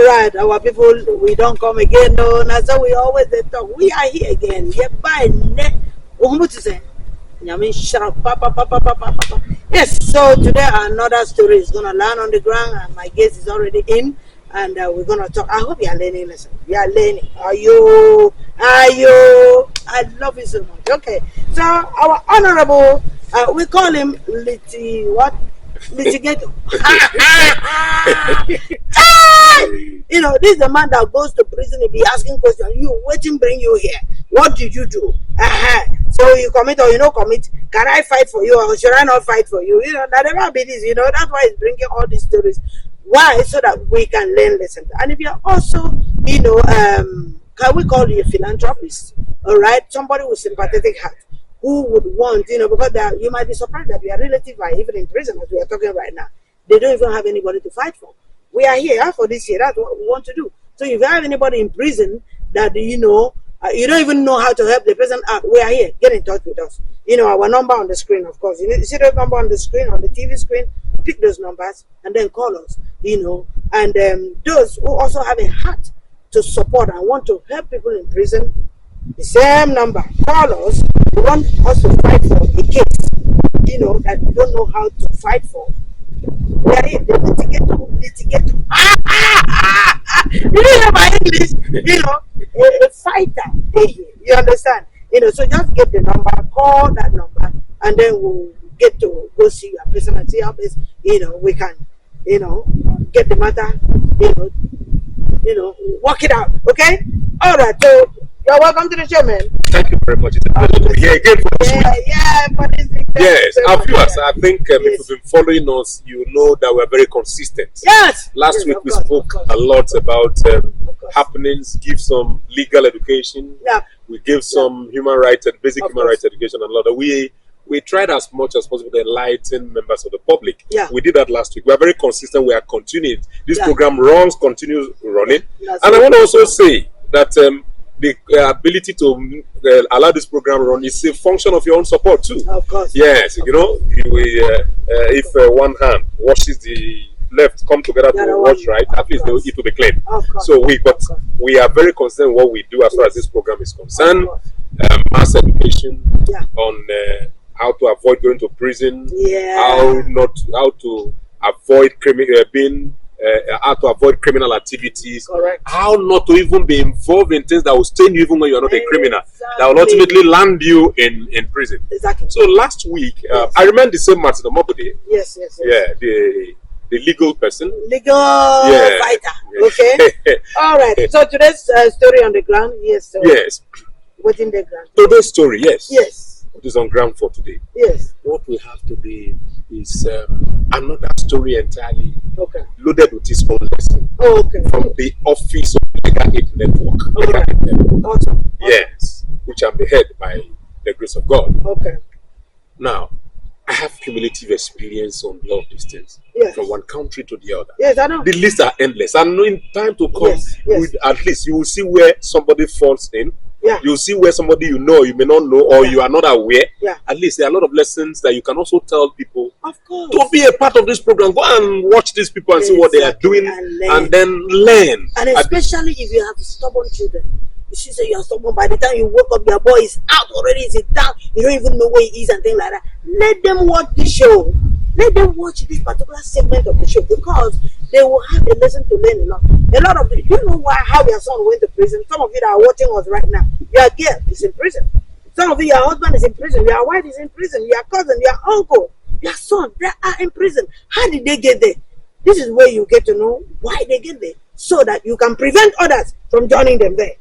All right, our people, we don't come again. No, that's how we always they talk. We are here again. Yeah, by net. What to say? Shut up. Yes, so today another story is going to land on the ground, and my guest is already in, and we're going to talk. I hope you are learning. Listen, you are learning. Are you? I love you so much. Okay, so our honorable, we call him litigator. You know, this is the man that goes to prison and be asking questions. You waiting, bring you here. What did you do? So you commit or you don't commit? Can I fight for you or should I not fight for you? You know, that never be this. You know, that's why he's bringing all these stories. Why? So that we can learn lessons. And if you're also, you know, can we call you a philanthropist? All right, somebody with sympathetic heart who would want, you know, because you might be surprised that your relatives are even in prison as we are talking right now. They don't even have anybody to fight for. We are here for this year. That's what we want to do. So if you have anybody in prison that, you know, you don't even know how to help the person out, we are here. Get in touch with us. You know, our number on the screen, of course. You see the number on the screen, on the TV screen, pick those numbers and then call us, you know. And those who also have a heart to support and want to help people in prison, the same number. Call us. You want us to fight for a case, you know, that you don't know how to fight for. We are here, litigate. You know my English, you know, a fighter. You understand? You know, so just get the number, call that number, and then we'll get to go see your person and see how best, you know, we can, you know, get the matter, you know, work it out. Okay? All right. So you're welcome to the show, man. Thank you very much. It's a pleasure to be here again for this week. Yes, our viewers, I think if you've been following us, you know that we're very consistent. Yes. Last week we spoke a lot about happenings, give some legal education. Yeah. We gave some human rights and basic human rights education and a lot of we tried as much as possible to enlighten members of the public. Yeah. We did that last week. We are very consistent. We are continuing. This program continues running. That's and I want to also say that the ability to allow this program run is a function of your own support too. Of course. Yes, you know, if one hand washes the left, come together to wash right, at least it will be clean. So we are very concerned what we do as far as this program is concerned. Mass education on how to avoid going to prison, how to avoid how to avoid criminal activities, how not to even be involved in things that will stain you even when you are not a criminal, that will ultimately land you in prison. Exactly. So last week, I remember the same Martin Omobude. Yes. Yeah, the legal person. Legal fighter. Okay. All right. So today's story on the ground. Yes. Yes. What's in the ground? Today's story. Yes. Yes. What is on ground for today? Yes. What we have today is another story entirely loaded with its own lesson. From the Office of Legal Aid Network. Awesome. Yes, which I'm the head by the grace of God. Okay. Now, I have cumulative experience on all of these things. Yes. From one country to the other. Yes, I know. The lists are endless. And in time to come, at least you will see where somebody falls in. Yeah. You'll see where somebody you know, you may not know, or you are not aware. Yeah. At least there are a lot of lessons that you can also tell people. Of course. Don't be a part of this program. Go and watch these people and see what they are doing, and then learn. And especially if you have stubborn children. You see, say you are stubborn. By the time you wake up, your boy is out already. Is down? You don't even know where he is and things like that. Let them watch the show. Let them watch this particular segment of the show because they will have a lesson to learn a lot. A lot of you know how your son went to prison. Some of you that are watching us right now, your girl is in prison. Some of you, your husband is in prison. Your wife is in prison. Your cousin, your uncle, your son, they are in prison. How did they get there? This is where you get to know why they get there, so that you can prevent others from joining them there.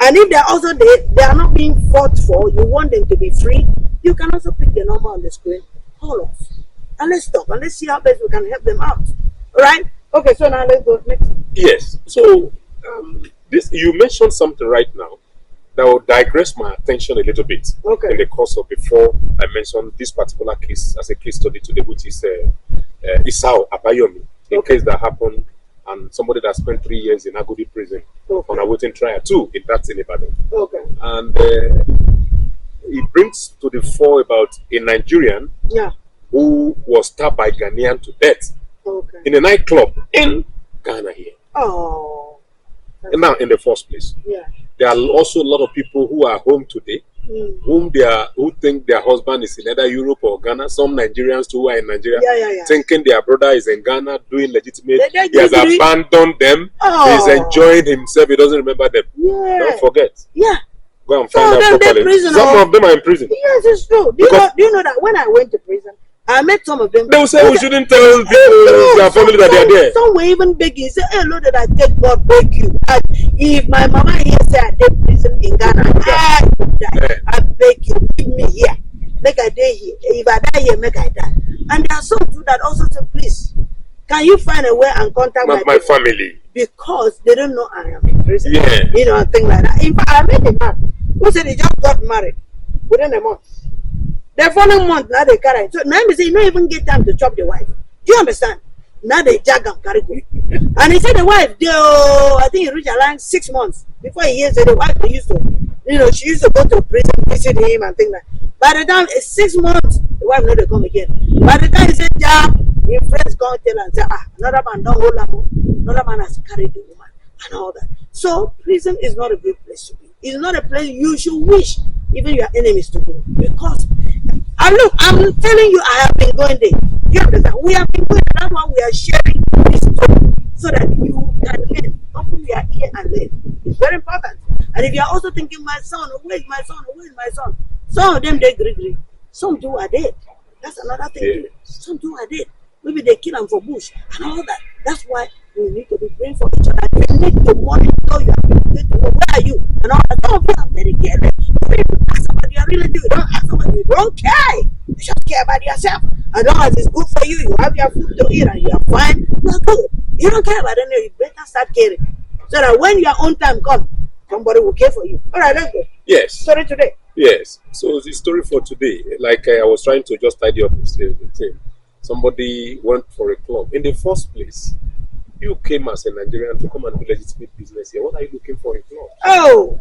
And if they're also there, they are not being fought for. You want them to be free. You can also pick the number on the screen. Call us. And let's talk and let's see how best we can help them out. All right? Okay, so now let's go next. Yes. So this you mentioned something right now that will digress my attention a little bit. Okay. In the course of before I mentioned this particular case as a case study today, which is Isao Abayomi, a case that happened and somebody that spent 3 years in Agodi prison on awaiting trial too. That's in Ibadan. Okay. And it brings to the fore about a Nigerian who was stabbed by Ghanaian to death in a nightclub in Ghana here. Oh. Now, in the first place, there are also a lot of people who are home today, who think their husband is in either Europe or Ghana. Some Nigerians too who are in Nigeria, thinking their brother is in Ghana doing legitimate. He has abandoned them. He's enjoying himself. He doesn't remember them. Don't forget. Go and find out properly. Some of them are in prison. Yes, it's true. Do you know that when I went to prison, I met some of them. They will say we shouldn't tell people, their family that they are there. Some were even begging. Say, hey, Lord, that I take God beg you. And if my mama here say I take prison in Ghana, I would die. I beg you, leave me here. Make I die here. If I die here, make I die. And there are some too that also say, please, can you find a way and contact my family? Because they don't know I am in prison. Yeah. You know, and things like that. In fact, I met a man who said he just got married within a month. The following month, now they carry. So now they say, you don't even get time to chop the wife. Do you understand? Now they jag and carry go. And he said the wife, I think he reached around 6 months before he hears that the wife used to, she used to go to prison, visit him and things like that. By the time it's 6 months, the wife never come again. By the time he said, yeah, his friends come tell and say, another man don't hold him. Another man has carried the woman and all that. So prison is not a good place to be. It's not a place you should wish even your enemies to go. Because look, I'm telling you, I have been going there. You understand? We have been going. That's why we are sharing this story so that you can learn. Open your ear and learn. It's very important. And if you are also thinking, my son, where is my son? Where is my son? Some of them they agree. Some too are dead. That's another thing. Yeah. Some too are dead. Maybe they kill them for bush and all that. That's why we need to be praying for each other. You need to monitor your people. Where are you? And all that. Some of you are very careless. You ask about your relative. You don't ask about you. Don't care. You just care about yourself. As long as it's good for you, you have your food to eat and you are fine. You are good. You don't care about anything. You better start caring. So that when your own time comes, somebody will care for you. All right, let's go. Yes. Story today. Yes. So the story for today, like I was trying to just tidy up the thing. Somebody went for a club. In the first place, you came as a Nigerian to come and do legitimate business here. What are you looking for in a club? Oh.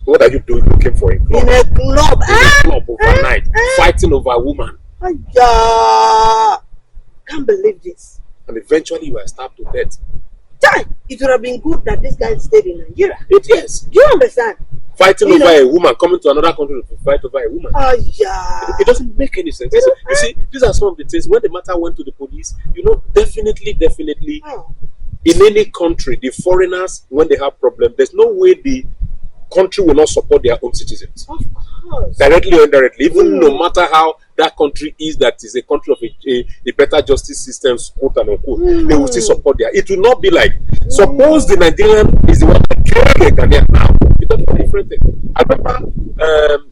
What are you doing looking for in a club? In a club. In a club overnight, fighting over a woman. Can't believe this. And eventually you are stabbed to death. It would have been good that this guy stayed in Nigeria. It is. Do you understand? Fighting over a woman, coming to another country to fight over a woman. It doesn't make any sense. You see, these are some of the things. When the matter went to the police, definitely, in any country, the foreigners, when they have problems, there's no way the country will not support their own citizens. Of course. Directly or indirectly, even no matter how that country is, that is a country of a better justice system, quote and unquote, they will still support their. It will not be like, suppose the Nigerian is the one that killed the Ghanaian now. It's a different thing. I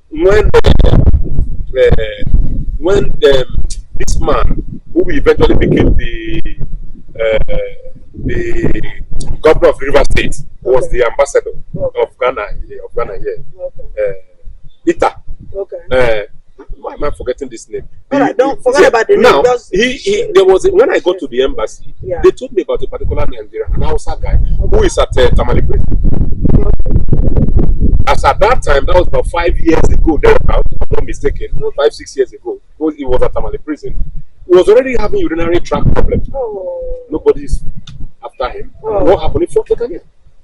remember when this man, who eventually became the governor of River State, was the ambassador of Ghana here. Ita. Why am I forgetting this name? Alright, don't forget about the name. Now, there was when I got to the embassy, they told me about a particular Nigerian, an Hausa guy, who is at Tamale Prison. As at that time, that was about 5 years ago, if I'm not mistaken, 5-6 years ago, he was at Tamale Prison. He was already having urinary tract problems. Nobody's after him. What happened? He fought again.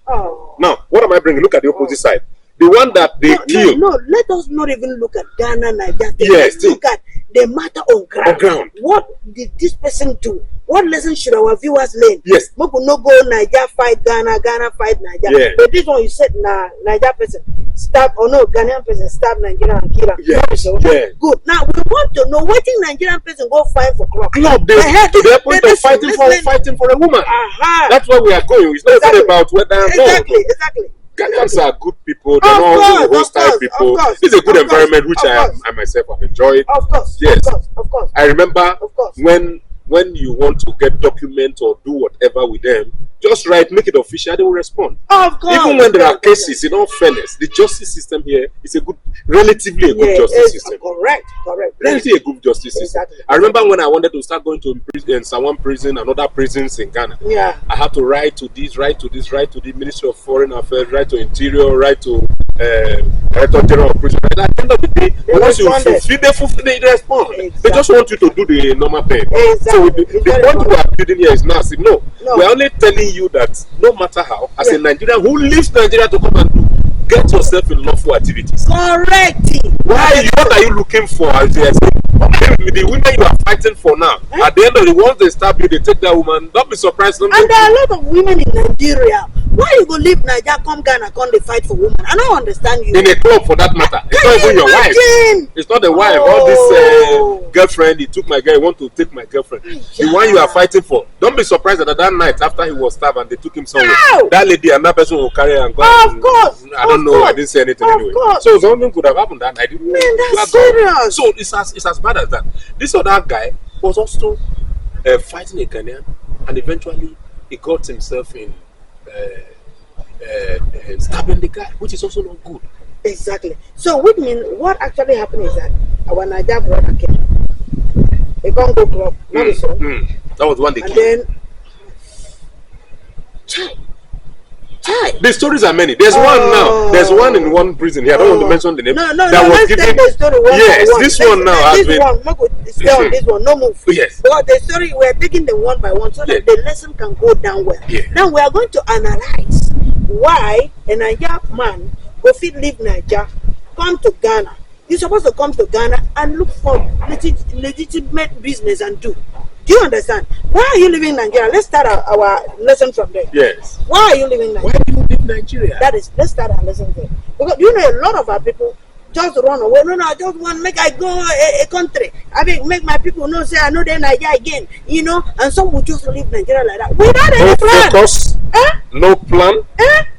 Now, what am I bringing? Look at the opposite side. The one that they killed. No, let us not even look at Ghana, Nigeria. Yes, look at the matter on ground. What did this person do? What lesson should our viewers learn? Yes. People no go Nigeria fight Ghana, Ghana fight Nigeria. Yeah. But this one you said Nigeria person stab Ghanaian person stab Nigeria and kill him. Yes. Yeah. Good. Now we want to know what thing Nigerian person go fight for club. They to their point of fighting for a woman. That's where we are going. It's not even about whether exactly. Ghanaians are good people. They're not all hostile people. It's a good environment, which I myself have enjoyed. Of course. Yes. Of course. I remember when you want to get documents or do whatever with them, just write, make it official, they will respond. Of course. Even when there are cases, in all fairness, the justice system here is relatively a good justice system. Correct. Relatively a good justice system. I remember when I wanted to start going to Sawan prison and other prisons in Ghana. Yeah. I had to write to the Ministry of Foreign Affairs, write to Interior, write to Director General of Prison. And at the end of the day, once you fulfill, they respond. Exactly. They just want you to do the normal thing. Exactly. So the point we are building here is massive. No, we are only telling you that no matter how, as a Nigerian who leaves Nigeria to come and do, get yourself in lawful activities. Correct. What are you looking for? The women you are fighting for now, at the end of the day, once they stab you, they take that woman. Don't be surprised. And there are a lot of women in Nigeria. Why you go leave Nigeria, come Ghana, come they fight for women? I don't understand you. In a club, for that matter. It's not even your wife. It's not the wife. All this girlfriend, he took my girl, he want to take my girlfriend. The one you are fighting for. Don't be surprised that that night after he was stabbed and they took him somewhere. That lady and that person will carry her and go. Of course. I don't know. I didn't say anything anyway. So something could have happened that night. Man, that's serious. So it's as bad as that. This other guy was also fighting a Ghanaian, and eventually he got himself in stabbing the guy, which is also not good. Exactly. So which means what actually happened is that our Niger brother came. They can't go club. That was one they and killed. Then the stories are many. There's one now. There's one in one prison here. I don't want to mention the name. No. That was given. The story one yes, one. This one now has been. Stay on this one. No move. Yes. Because the story we're taking them one by one so that the lesson can go down well. Yeah. Now we are going to analyze why a Niger man go fit leave Niger, come to Ghana. You're supposed to come to Ghana and look for legitimate business and do. Do you understand? Why are you living in Nigeria? Let's start our lesson from there. Yes. Why are you living in Nigeria? Why do you live in Nigeria? Let's start our lesson there. Because you know a lot of our people just run away. No, I just want to make I go a country. I mean, make my people know, say I know they're Nigeria again. You know, and some will just leave Nigeria like that. Without any plan. Focus, no plan,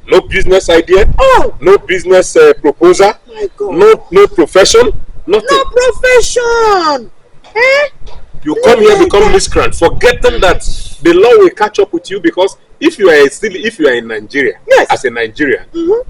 no business idea, no business proposal, my God. no profession, nothing. No profession. You come here, become miscreant, forgetting that the law will catch up with you, because if you are in Nigeria, as a Nigerian,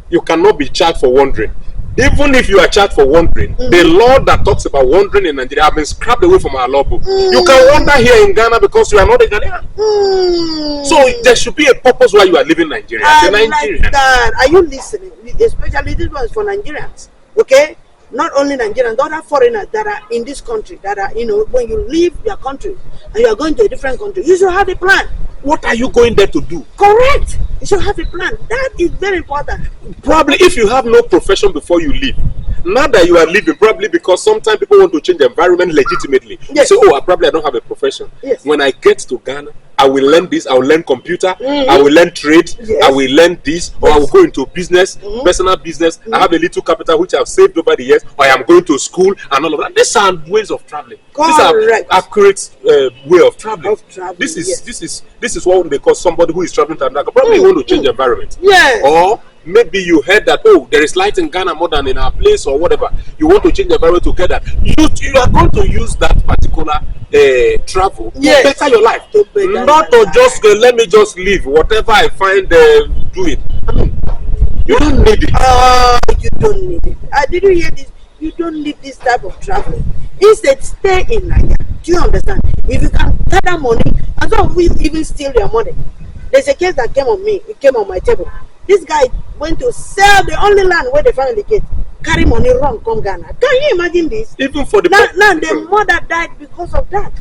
you cannot be charged for wandering. Even if you are charged for wandering, the law that talks about wandering in Nigeria have been scrapped away from our law book. You can wander here in Ghana because you are not a Ghanaian. So there should be a purpose why you are living in Nigeria as a Nigerian. Like that. Are you listening? Especially this one is for Nigerians. Okay? Not only Nigerians, the other foreigners that are in this country, that are, you know, when you leave your country and you are going to a different country, you should have a plan. What are you going there to do? Correct. You should have a plan. That is very important. Probably if you have no profession before you leave, now that you are leaving, probably because sometimes people want to change the environment legitimately. Yes. So, I don't have a profession. Yes. When I get to Ghana, I will learn this, I will learn computer, I will learn trade, I will learn this, or I will go into business, personal business. I have a little capital which I have saved over the years, or I am going to school and all of that. These are ways of traveling. Correct. These are accurate way of traveling. This Yes. is what they call somebody who is traveling to America. Probably you want to change the environment. Yes. Or maybe you heard that, there is light in Ghana more than in our place, or whatever. You want to change the environment to get that. You are going to use that particular travel to better your life. Not to just let me just live. Whatever I find, do it. I mean, you don't need it. You don't need it. Did you hear this? You don't need this type of traveling. Instead, stay in Nigeria. Do you understand? If you can gather money, and some will even steal your money. There's a case that came on me. It came on my table. This guy went to sell the only land where they found the gate. Carry money run, come Ghana. Can you imagine this? Even for the now the mother died because of that.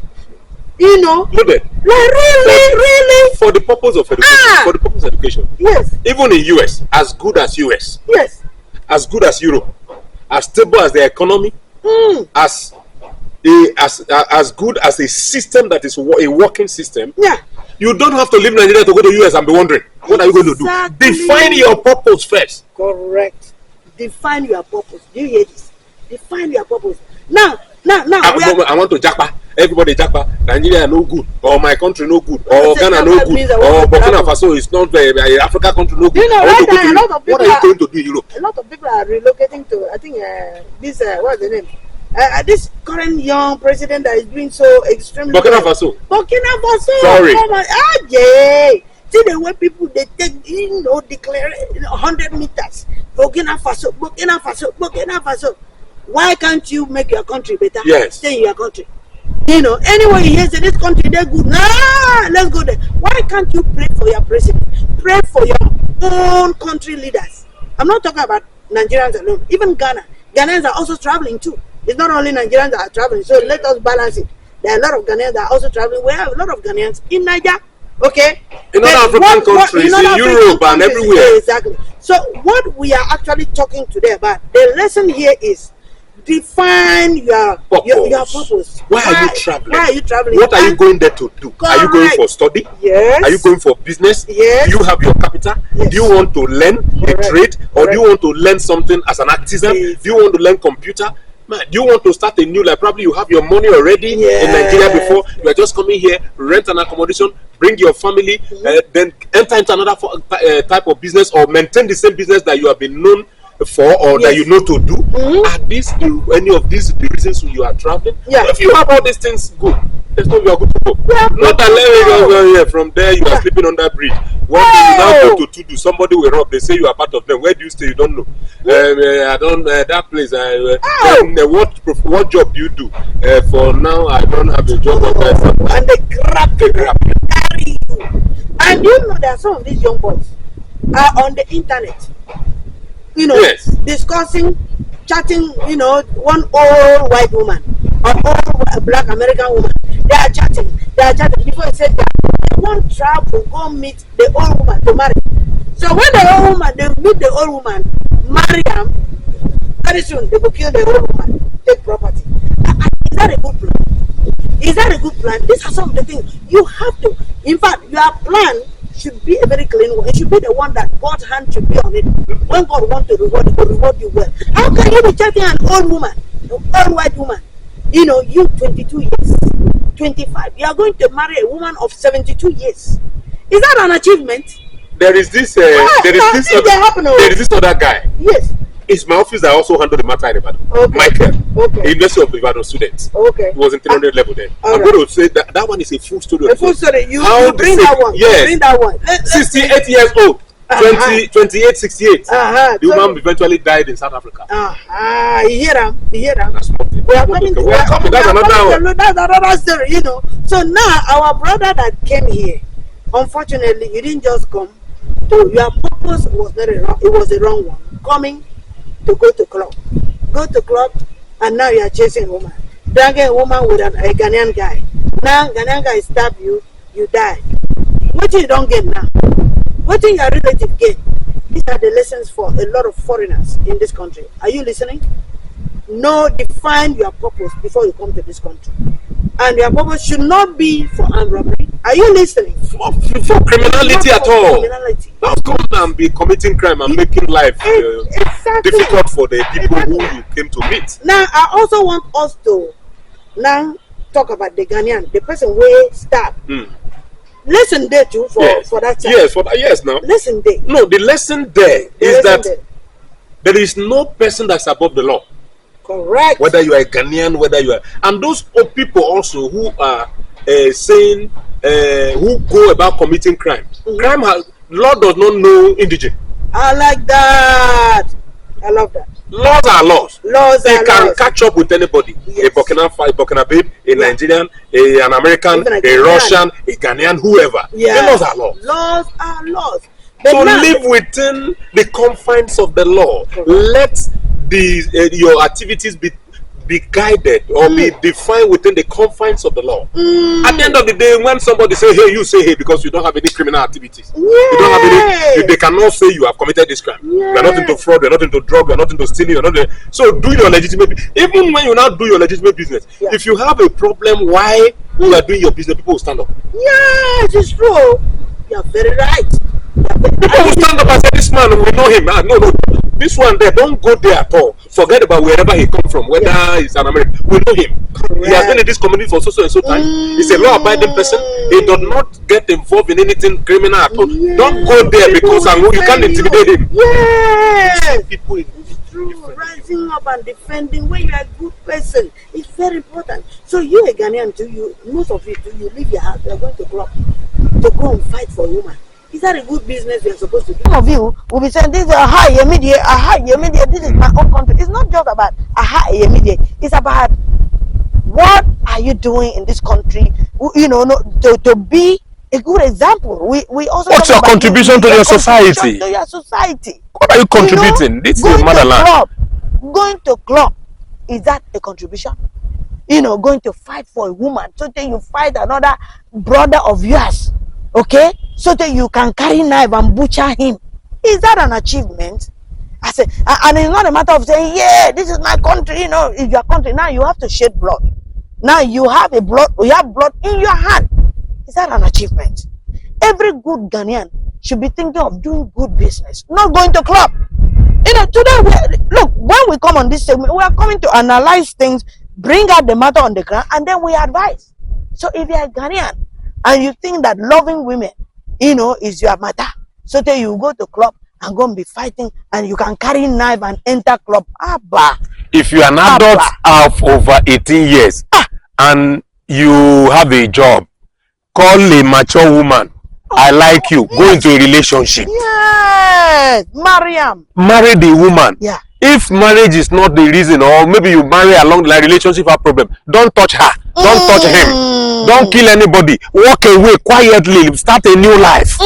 You know? Look at really? For the purpose of education. For the purpose of education. Yes. Even in US, as good as US. Yes. As good as Europe. As stable as the economy. As good as a system that is a working system. Yeah. You don't have to leave Nigeria to go to US and be wondering, what are you going to do? Define your purpose first. Correct. Define your purpose. Do you hear this? Define your purpose. Now. I want to Japa. Everybody Japa. Nigeria no good. Or my country no good. Or Ghana no good. Or Burkina Faso is not Africa country no good. You know, right now, a lot of people what are you going to do in Europe? A lot of people are relocating to, I think, what's the name? This current young president that is doing so extremely Burkina Faso. Sorry. See the way people they take, declare 100 meters. Burkina Faso. Why can't you make your country better? Yes. Stay in your country. Anyway, you hear say this country they're good. Let's go there. Why can't you pray for your president? Pray for your own country leaders. I'm not talking about Nigerians alone. Even Ghana. Ghanaians are also traveling too. It's not only Nigerians that are traveling. So let us balance it. There are a lot of Ghanaians that are also traveling. We have a lot of Ghanaians in Niger. Okay? In other African countries, in Europe and everywhere. Exactly. So what we are actually talking today about, the lesson here is define your purpose. Why are you traveling? Why are you traveling? What are you going there to do? Correct. Are you going for study? Yes. Are you going for business? Yes. Do you have your capital? Yes. Do you want to learn a trade? Or do you want to learn something as an artisan? Yes. Do you want to learn computer? Man, do you want to start a new life? Probably you have your money already in Nigeria before. You are just coming here, rent an accommodation, bring your family, then enter into another type of business or maintain the same business that you have been known for or that you know to do. Are these any of these the reasons you are traveling? If you have all these things, good. There's no you are good to go. Not that let me go here. From there you are sleeping under a bridge. One day you now go to do somebody will rob. They say you are part of them. Where do you stay? You don't know. I don't that place. What job do you do? For now I don't have a job. And they grab carry you. And you know that some of these young boys are on the internet. You know, discussing, chatting, you know, one old white woman or old black American woman. They are chatting before he said that they won't travel, go meet the old woman to marry. So when the old woman, they meet the old woman, marry them, very soon they will kill the old woman, take property. Is that a good plan? Is that a good plan? These are some of the things you have to. In fact, your plan should be a very clean one. It should be the one that God's hand should be on it. When God wants to reward you, He will reward you well. How can you be chatting an old woman, an old white woman? You know, you 22 years, 25. You are going to marry a woman of 72 years. Is that an achievement? There is this. There is this other guy. Yes. It's my office that also handled the matter in Ibadan. Michael, University of Ibadan student. He was in 300 level then. I'm going to say that one is a full story. A full story. You bring that one. Yes. Bring that one. 68 years old. 28, 68. The woman eventually died in South Africa. You hear them? You hear them? We are coming. That's another one. That's another story, you know. So now, our brother that came here, unfortunately, you didn't just come. Your purpose was not wrong. It was the wrong one. Coming to go to club, and now you are chasing a woman, dragging a woman with a Ghanaian guy. Now Ghanaian guy stab you, you die. What you don't get now? What your relative get? These are the lessons for a lot of foreigners in this country. Are you listening? No, define your purpose before you come to this country, and your purpose should not be for armed robbery. Are you listening? For criminality at all. Don't come and be committing crime and making life difficult for the people who you came to meet. Now, I also want us to now talk about the Ghanaian, the person who stabbed. Lesson there too for that time. Yes, for that. Yes, now. Lesson there. No, the lesson there is that there is no person that's above the law. Correct. Whether you are a Ghanaian, whether you are, and those people also who are saying who go about committing crime. Crime law does not know indigent. I like that. I love that. Laws are laws. They can laws. catch up with anybody. Yes. A Burkina Babe, a Nigerian, an American, a Russian, a Ghanaian, whoever. The laws are laws. Laws are laws. So live within the confines of the law. Let your activities be guided or be defined within the confines of the law. At the end of the day, when somebody say hey, you say hey because you don't have any criminal activities. You don't have any. They cannot say you have committed this crime. You are not into fraud. You are not into drug. You are not into stealing. You are not. So do your legitimate. Even when you now do your legitimate business, if you have a problem, why you are doing your business, people will stand up. Yes, it's true. You are very right. People will stand up and say, "This man, we know him." No. This one there, don't go there at all. Forget about wherever he come from, whether he's an American. We know him. Correct. He has been in this community for so and so time. He's a law-abiding person. He does not get involved in anything criminal at all. Don't go there because you can't intimidate him. Yes. People it's true. Rising up and defending when you are a good person. It's very important. So you a Ghanaian too, most of you too, you leave your house, you are going to club to go and fight for a woman. Is that a good business we are supposed to do? Some of you will be saying, this is a media, this is my own country. It's not just about media. It's about what are you doing in this country, to be a good example. We also. What's your contribution to your society? To your society. What are you contributing? This is motherland. Going to club, is that a contribution? Going to fight for a woman, so that you fight another brother of yours, okay? So that you can carry knife and butcher him. Is that an achievement? I say, and it's not a matter of saying, yeah, this is my country. It's your country. Now you have to shed blood. Now you have blood in your hand. Is that an achievement? Every good Ghanaian should be thinking of doing good business, not going to club. Today, look, when we come on this segment, we are coming to analyze things, bring out the matter on the ground, and then we advise. So if you are a Ghanaian and you think that loving women, is your matter, so that you go to club and go and be fighting, and you can carry knife and enter club. If you are an adult of over 18 years and you have a job, call a mature woman. I like you. Yes. Go into a relationship. Yes, marry the woman. Yeah. If marriage is not the reason, or maybe you marry along the line, relationship have problem, don't touch her. Don't touch him. Don't kill anybody. Walk away quietly. Start a new life.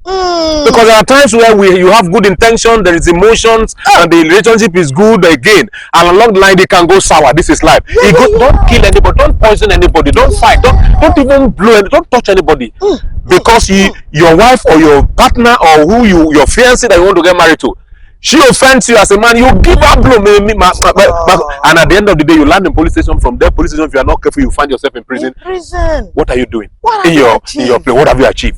Because there are times where you have good intention, there is emotions, and the relationship is good again, and along the line they can go sour. This is life. Don't kill anybody, don't poison anybody, don't fight, don't even don't touch anybody. Because your wife or your partner or your fiancé that you want to get married to, she offends you as a man, you give her blow, and at the end of the day, you land in police station. From there, police station, if you are not careful, you find yourself in prison. What are you doing? In your play? What have you achieved?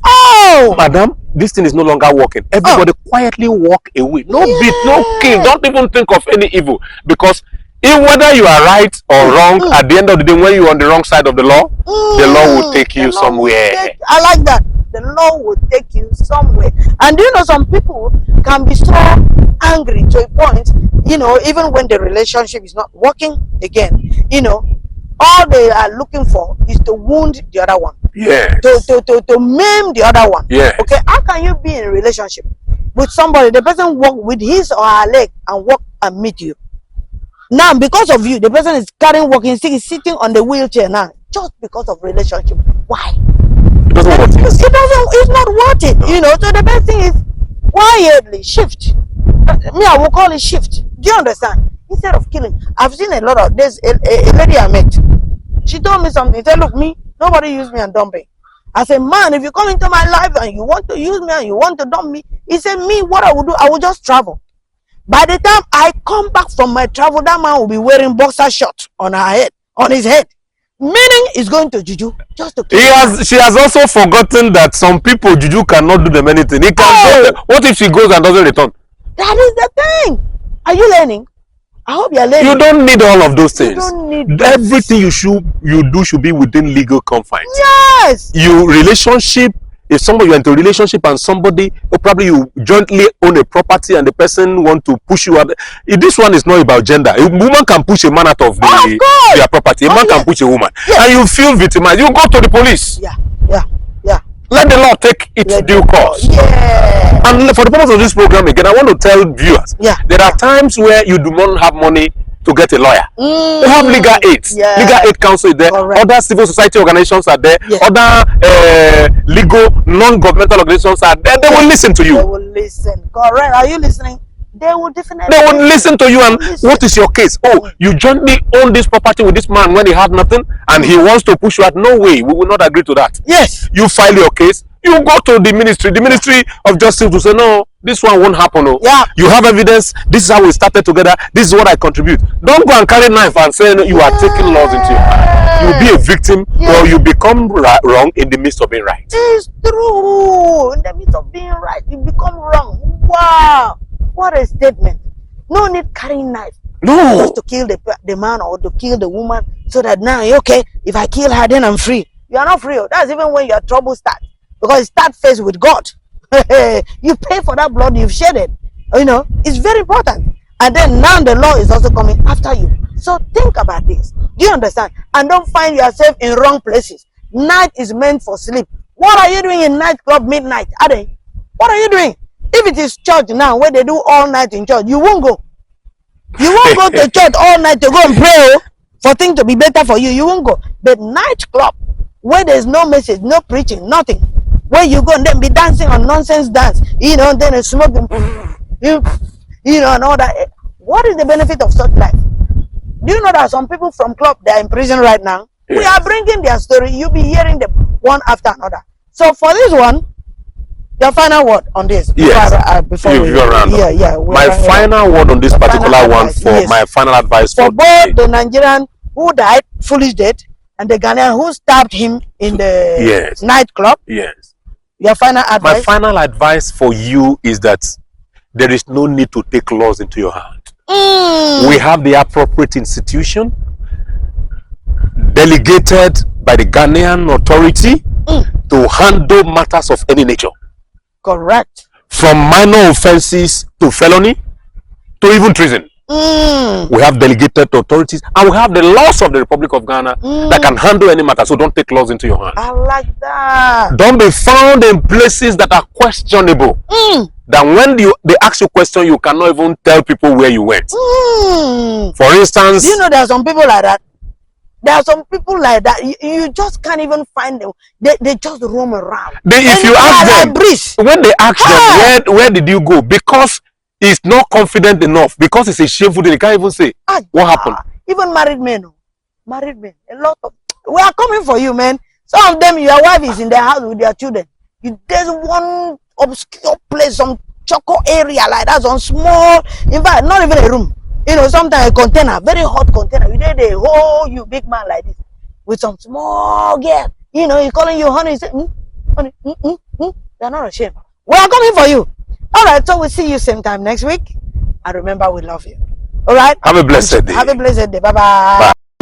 Madam, this thing is no longer working. Everybody quietly walk away. No beat, no kill. Don't even think of any evil, because whether you are right or wrong, at the end of the day, when you are on the wrong side of the law, the law will take you somewhere. I like that. The law will take you somewhere. And some people can be so angry to a point, even when the relationship is not working again, all they are looking for is to wound the other one. Yes. To maim the other one. Yes. Okay, how can you be in a relationship with somebody, the person walk with his or her leg and walk and meet you? Now, because of you, the person is carrying walking stick, is sitting on the wheelchair now, just because of relationship. Why? It's not worth it. So the best thing is quietly shift. I will call it shift. Do you understand? Instead of killing. I've seen a lot of this. A lady I met, she told me something. She said, look, nobody use me and dump me. I said, man, if you come into my life and you want to use me and you want to dump me, he said, what I will do, I will just travel. By the time I come back from my travel, that man will be wearing boxer shorts on his head. Meaning is going to juju just to kill. She has also forgotten that some people juju cannot do them anything. He can what if she goes and doesn't return? That is the thing. Are you learning? I hope you are learning. You don't need all of those things. You don't need everything you do should be within legal confines. Yes. Relationship. If you're into a relationship and somebody, or probably you jointly own a property and the person want to push you out. This one is not about gender. A woman can push a man out of their property. A man can push a woman. Yes. And you feel victimized. You go to the police. Yeah. Let the law take its due course. Yeah. And for the purpose of this program, again, I want to tell viewers, there are times where you do not have money to get a lawyer. We have legal aid. Legal aid council is there. Correct. Other civil society organizations are there. Other legal non-governmental organizations are there. They will listen to you. They will listen. Correct. Are you listening? They will definitely. They will listen to you. And what is your case? Oh, you jointly own this property with this man when he had nothing, and he wants to push you out. No way. We will not agree to that. Yes. You file your case. You go to the Ministry of Justice to say, no, this one won't happen. No. Yeah. You have evidence. This is how we started together. This is what I contribute. Don't go and carry a knife and say you are taking laws into your hand. You'll be a victim, or you become wrong in the midst of being right. It's true. In the midst of being right, you become wrong. Wow. What a statement. No need carrying knife. No. Just to kill the man or to kill the woman, so that now, okay, if I kill her, then I'm free. You are not free. That's even when your trouble starts. Because it starts first with God. You pay for that blood you've shedded. It's very important. And then now the law is also coming after you. So think about this. Do you understand? And don't find yourself in wrong places. Night is meant for sleep. What are you doing in nightclub midnight? Ade? What are you doing? If it is church now, where they do all night in church, you won't go. You won't go to church all night to go and pray for things to be better for you. You won't go. But nightclub, where there's no message, no preaching, nothing. Where you go and then be dancing on nonsense dance, and then smoking, and all that. What is the benefit of such life? Do you know that some people from club, they are in prison right now? Yes. We are bringing their story. You'll be hearing them one after another. So for this one, your final word on this. Yes. Before we round up. Yeah. My final word on this particular one my final advice for both the Nigerian who died, foolish death, and the Ghanaian who stabbed him in the nightclub. Yes. Your final advice? My final advice for you is that there is no need to take laws into your hand. We have the appropriate institution delegated by the Ghanaian authority to handle matters of any nature. Correct. From minor offenses to felony to even treason. We have delegated authorities and we have the laws of the Republic of Ghana that can handle any matter. So don't take laws into your hands. I like that. Don't be found in places that are questionable. That when they ask you a question, you cannot even tell people where you went. For instance, you know there are some people like that. There are some people like that. You just can't even find them. They just roam around. If you ask them, when they ask them, where did you go? Because he's not confident enough. Because it's a shameful thing. They can't even say, what happened? Even married men. A lot of. We are coming for you, man. Some of them, your wife is in their house with their children. There's one obscure place, some choco area like that, some small, in fact, not even a room. Sometimes a container, very hot container. They hold you, big man like this, with some small girl. He's calling you honey. He said, honey, They're not ashamed. We are coming for you. All right, so we'll see you same time next week. And remember, we love you. All right? Have a blessed day. Have a blessed day. Bye-bye. Bye.